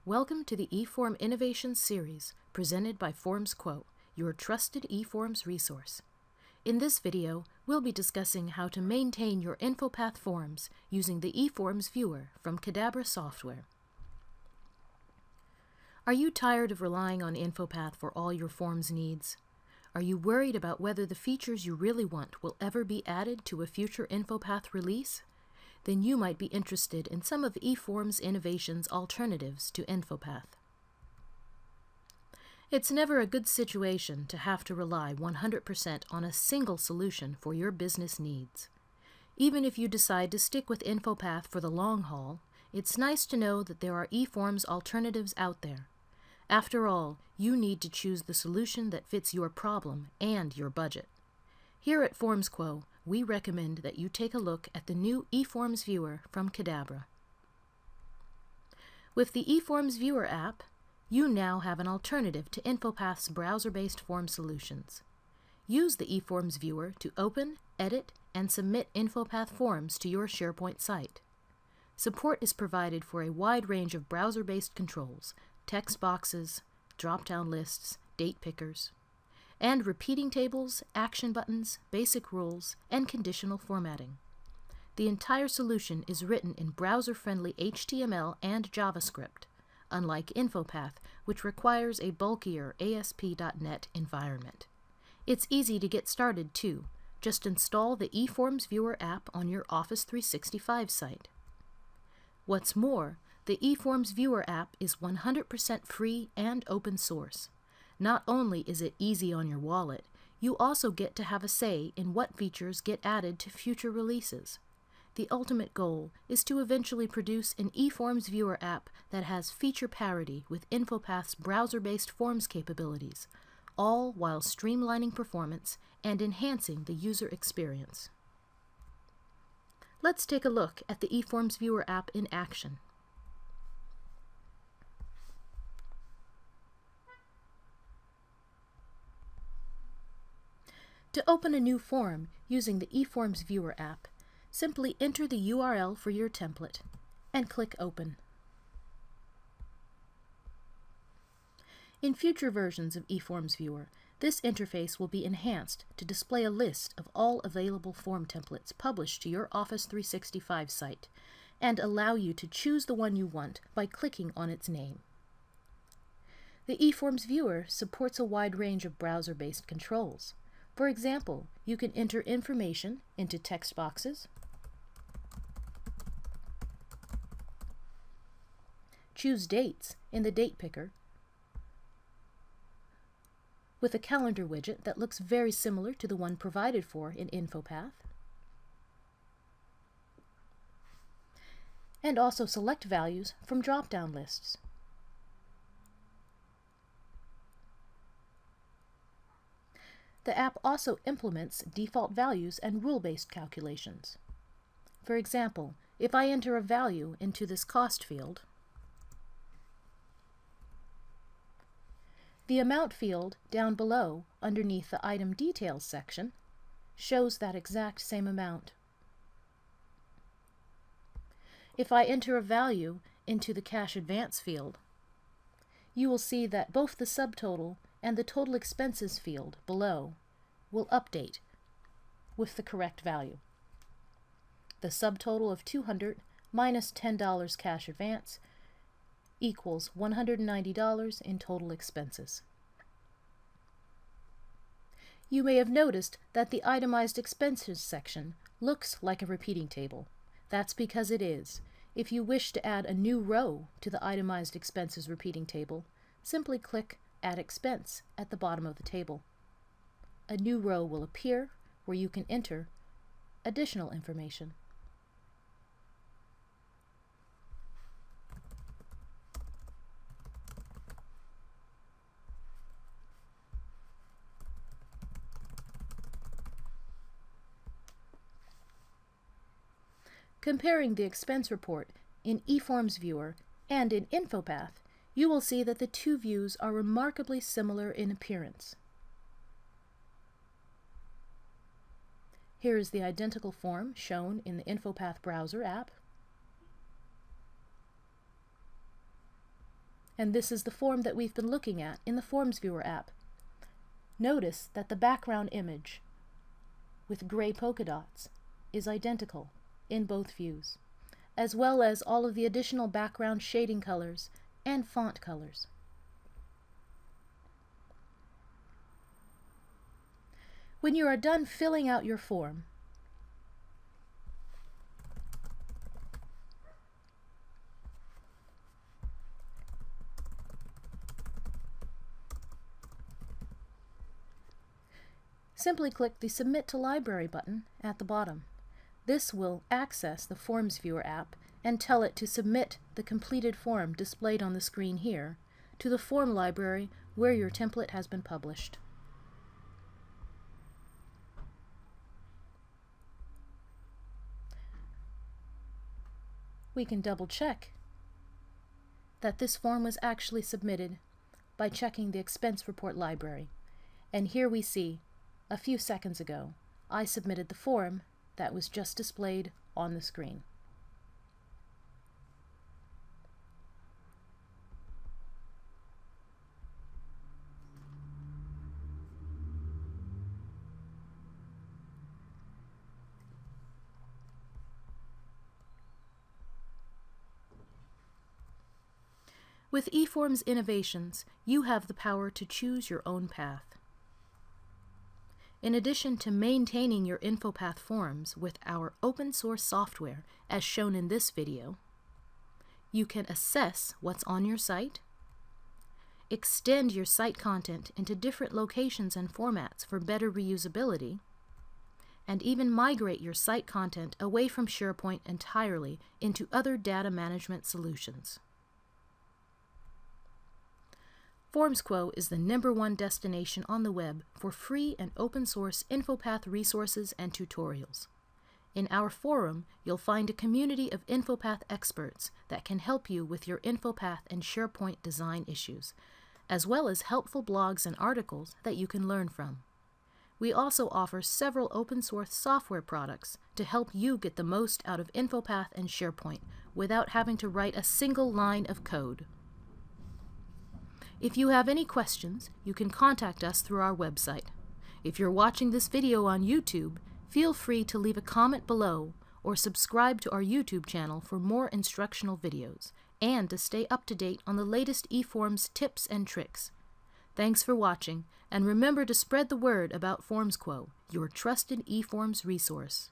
Welcome to the eForm Innovation Series presented by FormsQuote, your trusted eForms resource. In this video, we'll be discussing how to maintain your InfoPath forms using the eFormsViewer from Qdabra Software. Are you tired of relying on InfoPath for all your forms needs? Are you worried about whether the features you really want will ever be added to a future InfoPath release? Then you might be interested in some of eForms Innovation's alternatives to InfoPath. It's never a good situation to have to rely 100% on a single solution for your business needs. Even if you decide to stick with InfoPath for the long haul, it's nice to know that there are eForms alternatives out there. After all, you need to choose the solution that fits your problem and your budget. Here at FormsQuote, we recommend that you take a look at the new eFormsViewer from Qdabra. With the eFormsViewer app, you now have an alternative to InfoPath's browser-based form solutions. Use the eFormsViewer to open, edit, and submit InfoPath forms to your SharePoint site. Support is provided for a wide range of browser-based controls, text boxes, drop-down lists, date pickers, and repeating tables, action buttons, basic rules, and conditional formatting. The entire solution is written in browser-friendly HTML and JavaScript, unlike InfoPath, which requires a bulkier ASP.NET environment. It's easy to get started, too. Just install the eFormsViewer app on your Office 365 site. What's more, the eFormsViewer app is 100% free and open source. Not only is it easy on your wallet, you also get to have a say in what features get added to future releases. The ultimate goal is to eventually produce an eFormsViewer app that has feature parity with InfoPath's browser-based forms capabilities, all while streamlining performance and enhancing the user experience. Let's take a look at the eFormsViewer app in action. To open a new form using the eFormsViewer app, simply enter the URL for your template and click Open. In future versions of eFormsViewer, this interface will be enhanced to display a list of all available form templates published to your Office 365 site and allow you to choose the one you want by clicking on its name. The eFormsViewer supports a wide range of browser-based controls. For example, you can enter information into text boxes, choose dates in the date picker with a calendar widget that looks very similar to the one provided for in InfoPath, and also select values from drop-down lists. The app also implements default values and rule-based calculations. For example, if I enter a value into this cost field, the amount field down below underneath the item details section shows that exact same amount. If I enter a value into the cash advance field, you will see that both the subtotal and the total expenses field below will update with the correct value. The subtotal of $200 minus $10 cash advance equals $190 in total expenses. You may have noticed that the itemized expenses section looks like a repeating table. That's because it is. If you wish to add a new row to the itemized expenses repeating table, simply click Add Expense at the bottom of the table. A new row will appear where you can enter additional information. Comparing the expense report in eFormsViewer and in InfoPath, you will see that the two views are remarkably similar in appearance. Here is the identical form shown in the InfoPath browser app. And this is the form that we've been looking at in the FormsViewer app. Notice that the background image with gray polka dots is identical in both views, as well as all of the additional background shading colors and font colors. When you are done filling out your form, simply click the Submit to Library button at the bottom. This will access the FormsViewer app and tell it to submit the completed form displayed on the screen here to the form library where your template has been published. We can double check that this form was actually submitted by checking the expense report library. And here we see, a few seconds ago, I submitted the form that was just displayed on the screen. With eForms innovations, you have the power to choose your own path. In addition to maintaining your InfoPath forms with our open source software, as shown in this video, you can assess what's on your site, extend your site content into different locations and formats for better reusability, and even migrate your site content away from SharePoint entirely into other data management solutions. FormsQuo is the #1 destination on the web for free and open source InfoPath resources and tutorials. In our forum, you'll find a community of InfoPath experts that can help you with your InfoPath and SharePoint design issues, as well as helpful blogs and articles that you can learn from. We also offer several open source software products to help you get the most out of InfoPath and SharePoint without having to write a single line of code. If you have any questions, you can contact us through our website. If you're watching this video on YouTube, feel free to leave a comment below or subscribe to our YouTube channel for more instructional videos and to stay up to date on the latest eForms tips and tricks. Thanks for watching, and remember to spread the word about FormsQuo, your trusted eForms resource.